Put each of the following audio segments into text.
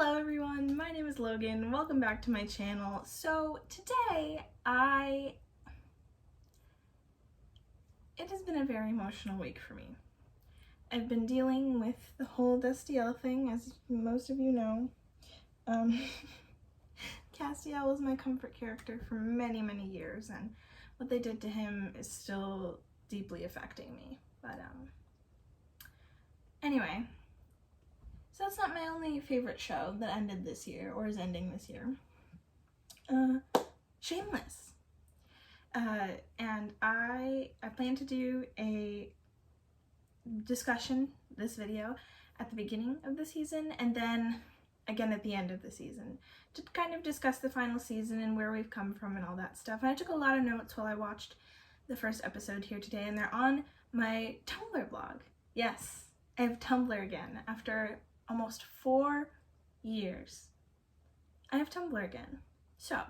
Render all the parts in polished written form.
Hello everyone, my name is Logan. Welcome back to my channel. So today it has been a very emotional week for me. I've been dealing with the whole Destiel thing, as most of you know. Castiel was my comfort character for many years, and what they did to him is still deeply affecting me. But anyway, so that's not my only favorite show that ended this year, or is ending this year. Shameless. And I plan to do a discussion, this video, at the beginning of the season, and then again at the end of the season, to kind of discuss the final season and where we've come from and all that stuff. And I took a lot of notes while I watched the first episode here today, and they're on my Tumblr blog. Yes, I have Tumblr again after almost 4 years. I have Tumblr again. So,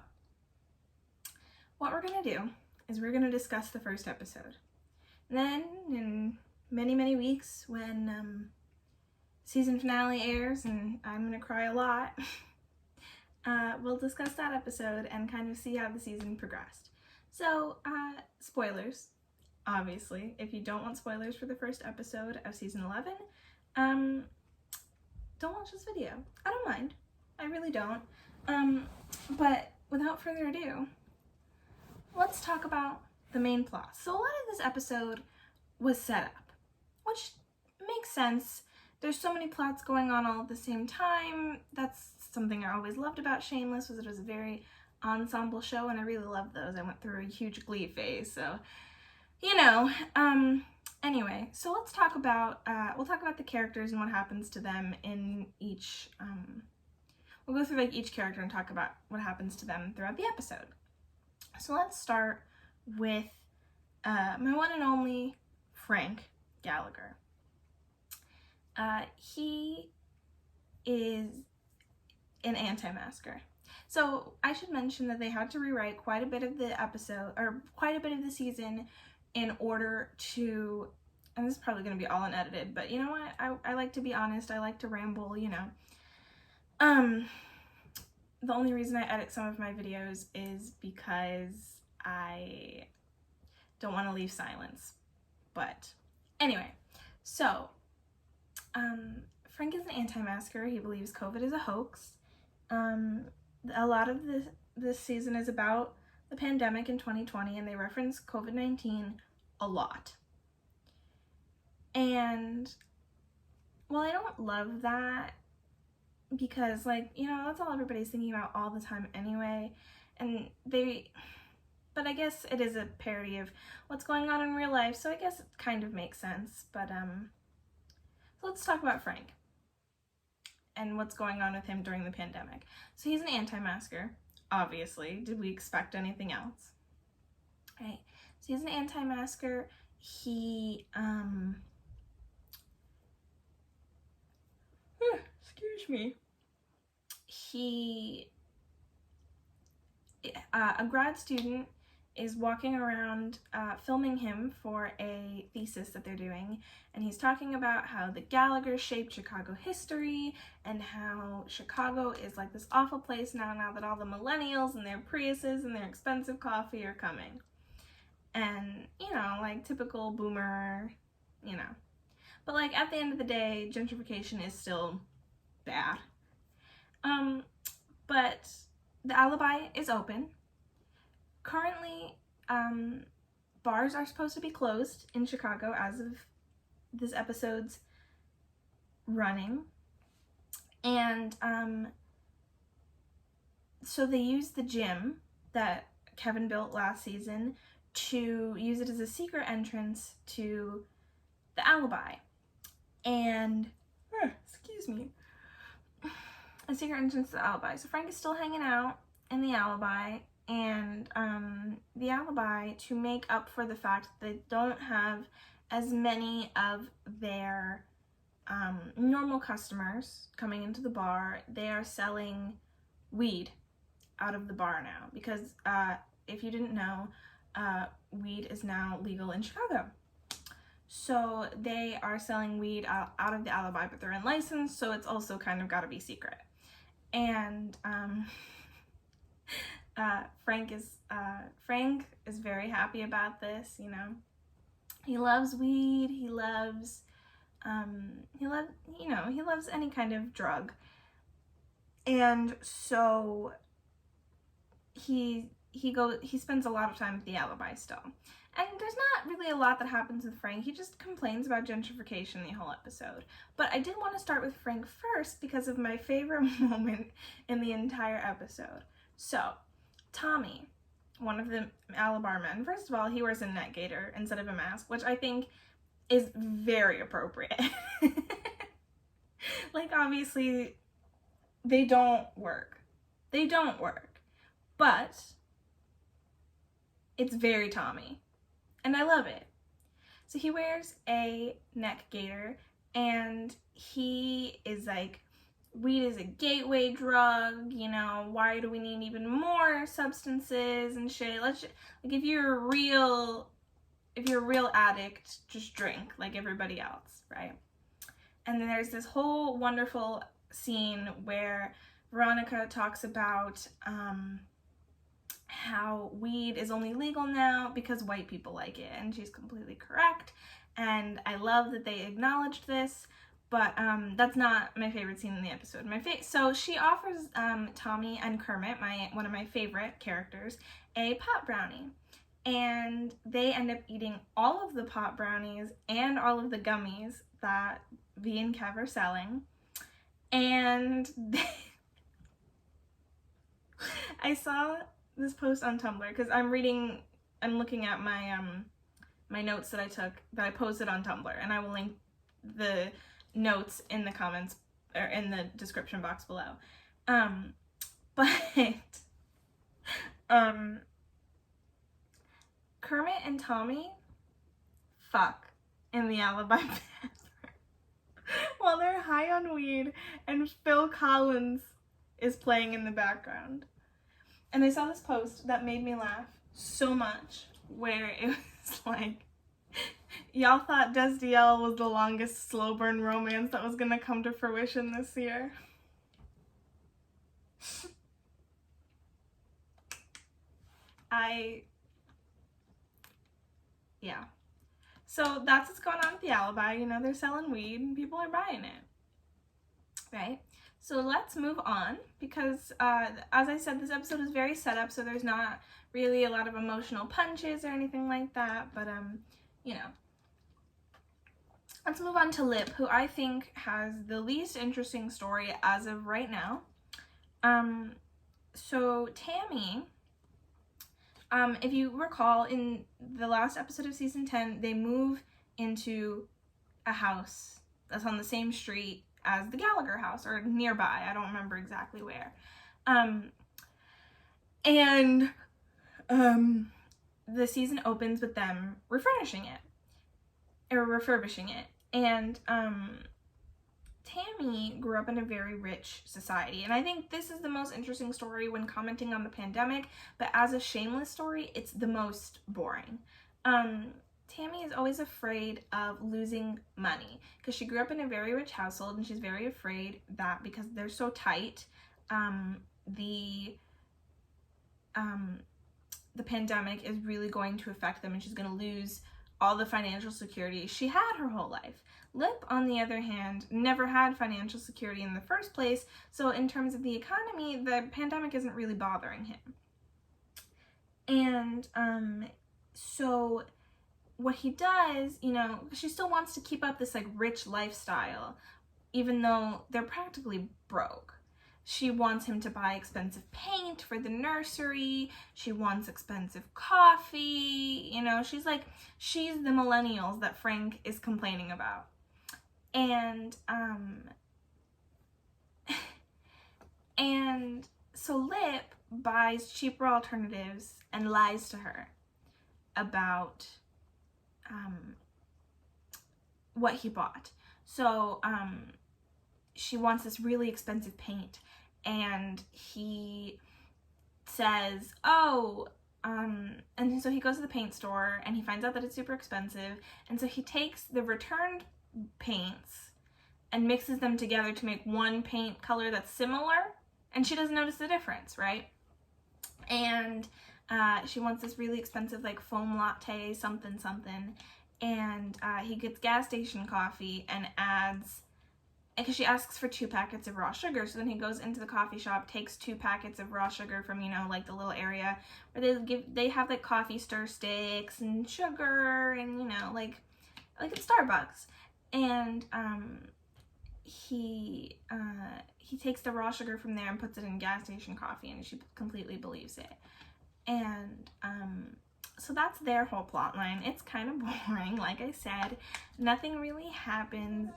what we're gonna do is we're gonna discuss the first episode. And then, in many weeks, when season finale airs, and I'm gonna cry a lot, we'll discuss that episode and kind of see how the season progressed. So, spoilers, obviously. If you don't want spoilers for the first episode of season 11, don't watch this video. I don't mind. I really don't. But without further ado, let's talk about the main plot. So a lot of this episode was set up, which makes sense. There's so many plots going on all at the same time. That's something I always loved about Shameless, was it was a very ensemble show, and I really loved those. I went through a huge Glee phase, so, you know. Anyway, so let's talk about, we'll talk about the characters and what happens to them in each, we'll go through like each character and talk about what happens to them throughout the episode. So let's start with my one and only Frank Gallagher. He is an anti-masker. So I should mention that they had to rewrite quite a bit of the episode, or quite a bit of the season, in order to, and this is probably going to be all unedited, but you know what, I like to be honest, I like to ramble, you know. The only reason I edit some of my videos is because I don't want to leave silence. But anyway, so Frank is an anti-masker. He believes COVID is a hoax. A lot of this season is about the pandemic in 2020, and they reference COVID-19 a lot. And well, I don't love that, because, like, you know, that's all everybody's thinking about all the time anyway, and but I guess it is a parody of what's going on in real life, so I guess it kind of makes sense. But so let's talk about Frank and what's going on with him during the pandemic. So he's an anti-masker, obviously. Did we expect anything else? Right. So he's an anti-masker. He excuse me. A grad student is walking around filming him for a thesis that they're doing, and he's talking about how the Gallagher shaped Chicago history, and how Chicago is like this awful place now that all the millennials and their Priuses and their expensive coffee are coming. And, you know, like typical boomer, you know. But like at the end of the day, gentrification is still bad. But the Alibi is open. Currently, bars are supposed to be closed in Chicago as of this episode's running. And so they used the gym that Kevin built last season to use it as a secret entrance to the Alibi. And, excuse me, a secret entrance to the Alibi. So Frank is still hanging out in the Alibi, and the Alibi, to make up for the fact that they don't have as many of their normal customers coming into the bar, they are selling weed out of the bar now, because if you didn't know, weed is now legal in Chicago. So they are selling weed out of the alibi, but they're unlicensed, so it's also kind of got to be secret. And Frank is very happy about this. You know, he loves weed. He loves any kind of drug. And so he spends a lot of time at the alibi still. And there's not really a lot that happens with Frank. He just complains about gentrification the whole episode. But I did want to start with Frank first because of my favorite moment in the entire episode. So, Tommy, one of the alibi men, first of all, he wears a neck gaiter instead of a mask, which I think is very appropriate. Like, obviously, they don't work. But it's very Tommy. And I love it. So he wears a neck gaiter, and he is like, weed is a gateway drug, you know, why do we need even more substances and shit? If you're a real addict, just drink like everybody else, right? And then there's this whole wonderful scene where Veronica talks about how weed is only legal now because white people like it, and she's completely correct, and I love that they acknowledged this, but that's not my favorite scene in the episode. So she offers Tommy and Kermit, one of my favorite characters, a pot brownie, and they end up eating all of the pot brownies and all of the gummies that V and Kev are selling, and I saw this post on Tumblr because I'm looking at my my notes that I posted on Tumblr, and I will link the notes in the comments or in the description box below. But Kermit and Tommy fuck in the alibi bathroom while they're high on weed and Phil Collins is playing in the background. And I saw this post that made me laugh so much, where it was like, y'all thought Desdiel was the longest slow burn romance that was gonna come to fruition this year. Yeah. So that's what's going on with the alibi. You know, they're selling weed and people are buying it, right? So let's move on because, as I said, this episode is very set up, so there's not really a lot of emotional punches or anything like that, but, you know. Let's move on to Lip, who I think has the least interesting story as of right now. So Tammy, if you recall, in the last episode of season 10, they move into a house that's on the same street as the Gallagher house, or nearby. I don't remember exactly where. And the season opens with them refurbishing it. And Tammy grew up in a very rich society, and I think this is the most interesting story when commenting on the pandemic, but as a Shameless story, it's the most boring. Tammy is always afraid of losing money because she grew up in a very rich household, and she's very afraid that because they're so tight, the pandemic is really going to affect them, and she's going to lose all the financial security she had her whole life. Lip, on the other hand, never had financial security in the first place, so in terms of the economy, the pandemic isn't really bothering him. And so what he does, you know, she still wants to keep up this like rich lifestyle, even though they're practically broke. She wants him to buy expensive paint for the nursery. She wants expensive coffee. You know, she's the millennials that Frank is complaining about. And so Lip buys cheaper alternatives and lies to her about what he bought. So she wants this really expensive paint, and he says, oh, and so he goes to the paint store and he finds out that it's super expensive, and so he takes the returned paints and mixes them together to make one paint color that's similar, and she doesn't notice the difference, right? And she wants this really expensive like foam latte something, and he gets gas station coffee and adds, because she asks for 2 packets of raw sugar, so then he goes into the coffee shop, takes 2 packets of raw sugar from, you know, like the little area where they have like coffee stir sticks and sugar and, you know, like at Starbucks. And he takes the raw sugar from there and puts it in gas station coffee, and she completely believes it. And so that's their whole plot line. It's kind of boring, like I said. Nothing really happens,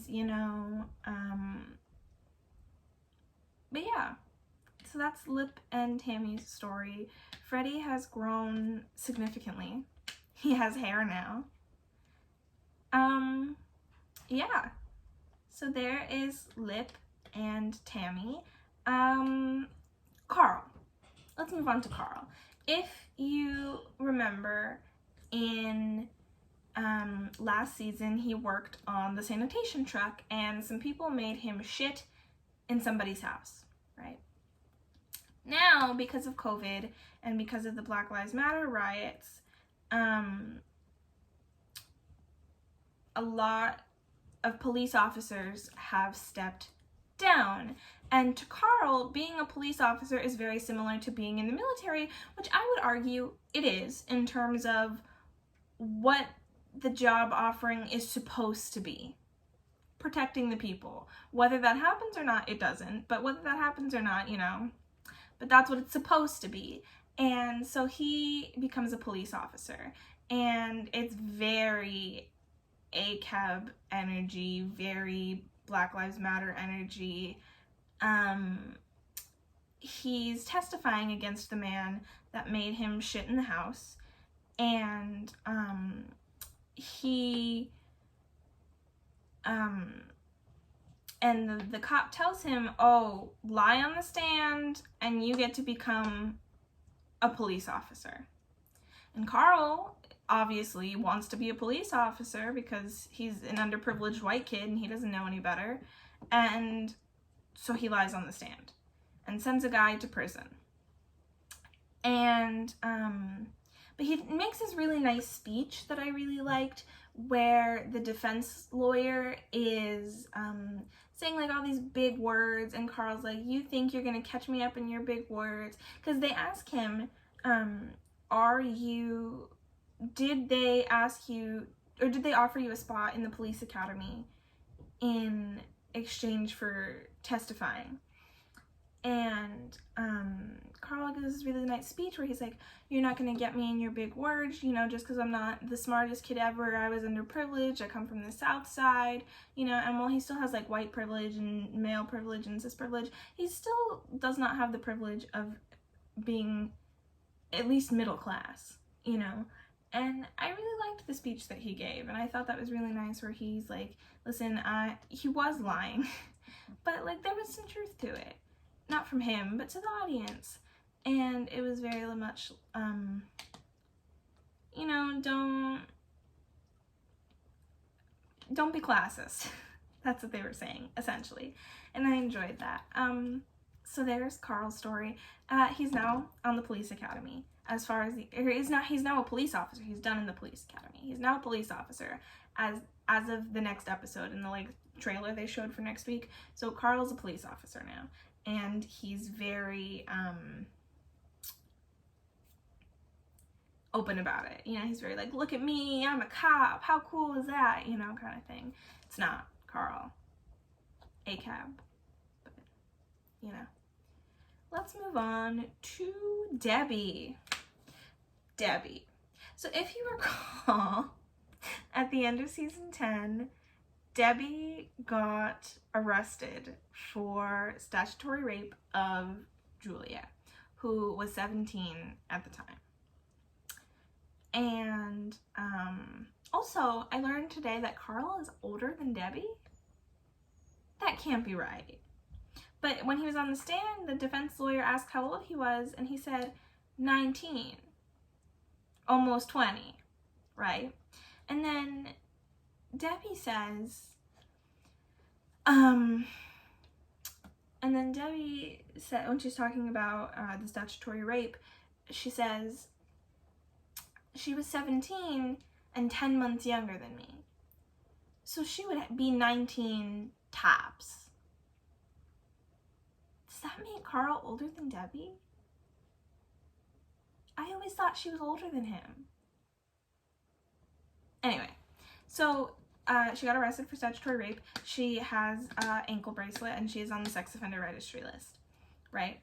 you know. But yeah, so that's Lip and Tammy's story. Freddie has grown significantly. He has hair now. Yeah, so there is Lip and Tammy. Carl. Let's move on to Carl. If you remember, in last season, he worked on the sanitation truck, and some people made him shit in somebody's house, right? Now, because of COVID and because of the Black Lives Matter riots, a lot of police officers have stepped down. And to Carl, being a police officer is very similar to being in the military, which I would argue it is in terms of what the job offering is supposed to be. Protecting the people. Whether that happens or not, it doesn't. But whether that happens or not, you know, but that's what it's supposed to be. And so he becomes a police officer. And it's very ACAB energy, very Black Lives Matter energy. He's testifying against the man that made him shit in the house, and the cop tells him, oh, lie on the stand and you get to become a police officer. And Carl obviously wants to be a police officer because he's an underprivileged white kid and he doesn't know any better. And so he lies on the stand and sends a guy to prison. And, but he makes this really nice speech that I really liked, where the defense lawyer is saying like all these big words, and Carl's like, you think you're gonna catch me up in your big words? Because they ask him, did they ask you, or did they offer you a spot in the police academy in exchange for testifying? And Carl gives this really nice speech where he's like, you're not going to get me in your big words, you know, just because I'm not the smartest kid ever. I was underprivileged. I come from the South Side, you know, and while he still has like white privilege and male privilege and cis privilege, he still does not have the privilege of being at least middle class, you know. And I really liked the speech that he gave, and I thought that was really nice, where he's like, listen, he was lying, but like there was some truth to it. Not from him, but to the audience. And it was very much, you know, don't be classist. That's what they were saying, essentially. And I enjoyed that. So there's Carl's story. He's now on the police academy. As far as he's now a police officer. He's done in the police academy. He's now a police officer as of the next episode in the like trailer they showed for next week. So Carl's a police officer now. And he's very open about it. You know, he's very like, look at me, I'm a cop, how cool is that? You know, kind of thing. It's not Carl. ACAB. But, you know. Let's move on to Debbie. Debbie. So if you recall, at the end of season 10, Debbie got arrested for statutory rape of Julia, who was 17 at the time. And also, I learned today that Carl is older than Debbie. That can't be right. But when he was on the stand, the defense lawyer asked how old he was, and he said 19, almost 20, right? And then Debbie says, when she's talking about the statutory rape, she says she was 17 and 10 months younger than me. So she would be 19 tops. Does that make Carl older than Debbie? I always thought she was older than him. Anyway, so she got arrested for statutory rape. She has an ankle bracelet, and she is on the sex offender registry list, right?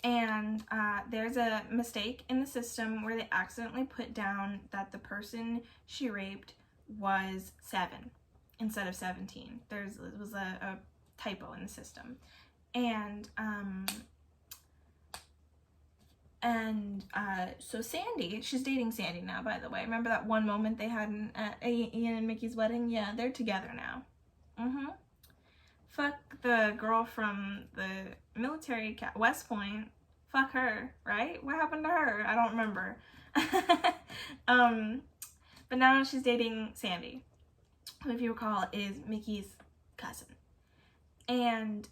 And there's a mistake in the system where they accidentally put down that the person she raped was 7 instead of 17. It was a typo in the system. So Sandy, she's dating Sandy now, by the way. Remember that one moment they had at Ian and Mickey's wedding? Yeah, they're together now. Fuck the girl from the military, West Point. Fuck her, right? What happened to her? I don't remember. But now she's dating Sandy, who, if you recall, is Mickey's cousin. And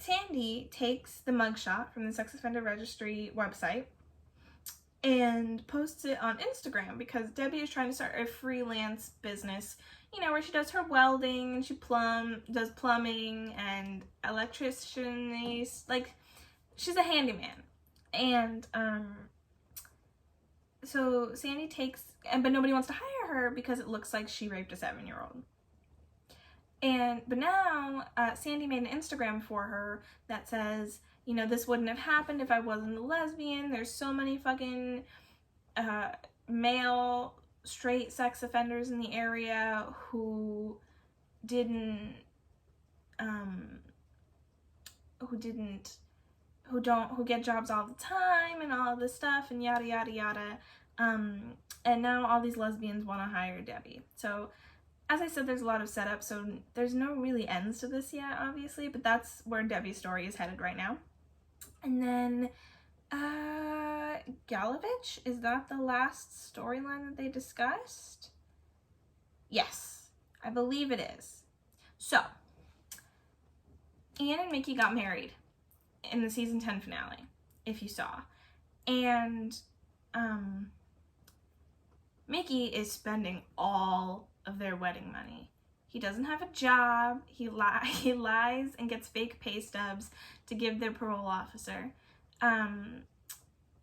Sandy takes the mugshot from the sex offender registry website and posts it on Instagram because Debbie is trying to start a freelance business, you know, where she does her welding and she does plumbing and electrician, like, she's a handyman. And so Sandy takes, but nobody wants to hire her because it looks like she raped a 7-year-old. But now Sandy made an Instagram for her that says, you know, this wouldn't have happened if I wasn't a lesbian. There's so many fucking male straight sex offenders in the area who don't get jobs all the time and all this stuff and yada yada yada. And now all these lesbians want to hire Debbie. So as I said, there's a lot of setup, so there's no really ends to this yet, obviously, but that's where Debbie's story is headed right now. And then Gallagher, is that the last storyline that they discussed? Yes, I believe it is. So Ian and Mickey got married in the season 10 finale, if you saw. And Mickey is spending all of their wedding money. He doesn't have a job. He lies and gets fake pay stubs to give their parole officer.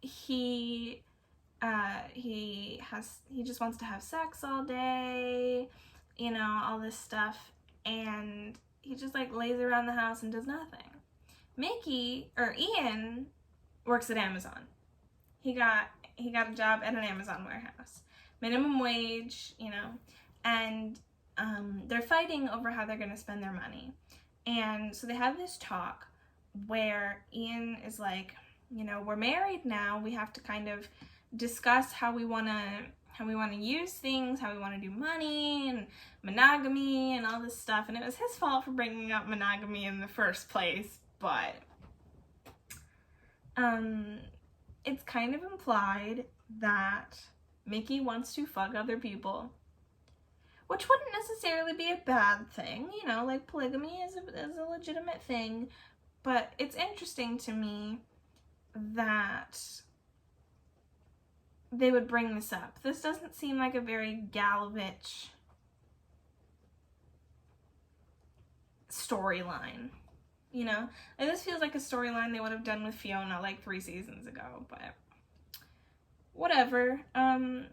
He just wants to have sex all day, you know, all this stuff, and he just like lays around the house and does nothing. Ian works at Amazon. He got a job at an Amazon warehouse, minimum wage, you know, and they're fighting over how they're going to spend their money. And so they have this talk where Ian is like, you know, we're married now, we have to kind of discuss how we want to use things, how we want to do money and monogamy and all this stuff. And it was his fault for bringing up monogamy in the first place, but it's kind of implied that Mickey wants to fuck other people, which wouldn't necessarily be a bad thing, you know, like polygamy is a legitimate thing, but it's interesting to me that they would bring this up. This doesn't seem like a very Gallagher storyline, you know? Like, this feels like a storyline they would have done with Fiona like 3 seasons ago, but whatever. And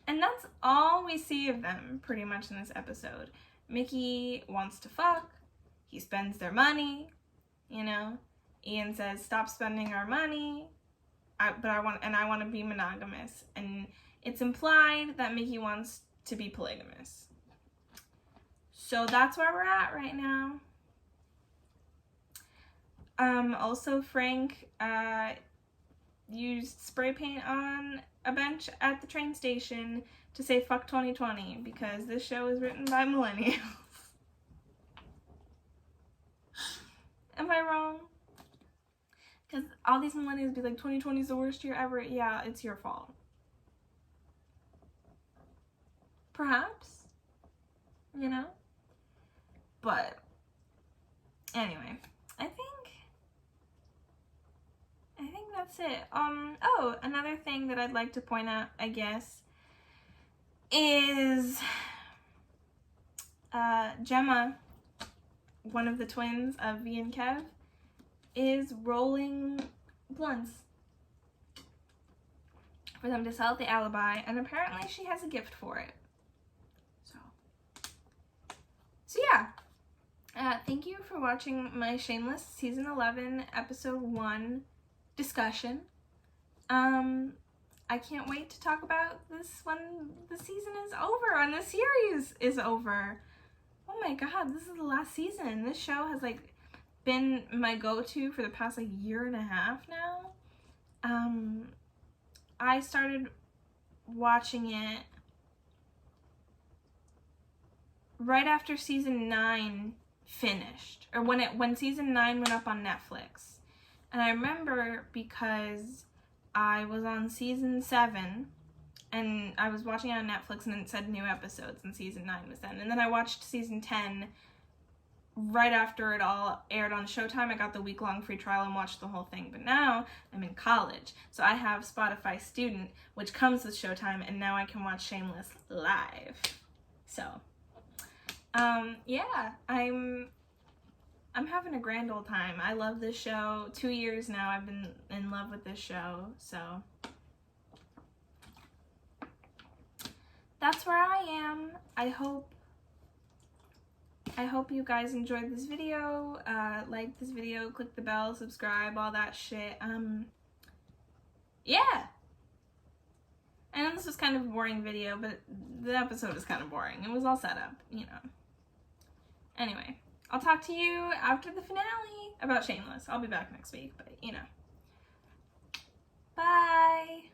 that's all we see of them pretty much in this episode. Mickey wants to fuck. He spends their money, you know? Ian says, stop spending our money. I want to be monogamous. And it's implied that Mickey wants to be polygamous. So that's where we're at right now. Also, Frank used spray paint on a bench at the train station to say fuck 2020 because this show is written by millennials. Am I wrong? Because all these millennials be like, 2020 is the worst year ever. Yeah, it's your fault. Perhaps. You know? But, anyway. I think that's it. Oh, another thing that I'd like to point out, I guess, is Gemma, one of the twins of V and Kev, is rolling blunts for them to sell at the Alibi, and apparently she has a gift for it. So yeah. Thank you for watching my Shameless Season 11, Episode 1 discussion. I can't wait to talk about this when the season is over and the series is over. Oh my god, this is the last season. This show has like been my go-to for the past like year and a half now. I started watching it right after season 9 finished, or when season 9 went up on Netflix. And I remember because I was on season 7 and I was watching it on Netflix and it said new episodes, and season 9 was then. And then I watched season 10 right after it all aired on Showtime. I got the week-long free trial and watched the whole thing. But now I'm in college, so I have Spotify Student, which comes with Showtime, and now I can watch Shameless live. So yeah, I'm having a grand old time. I love this show. 2 years now I've been in love with this show, so that's where I am. I hope you guys enjoyed this video. Like this video, click the bell, subscribe, all that shit. Yeah. I know this was kind of a boring video, but the episode was kind of boring. It was all set up, you know. Anyway, I'll talk to you after the finale about Shameless. I'll be back next week, but you know. Bye!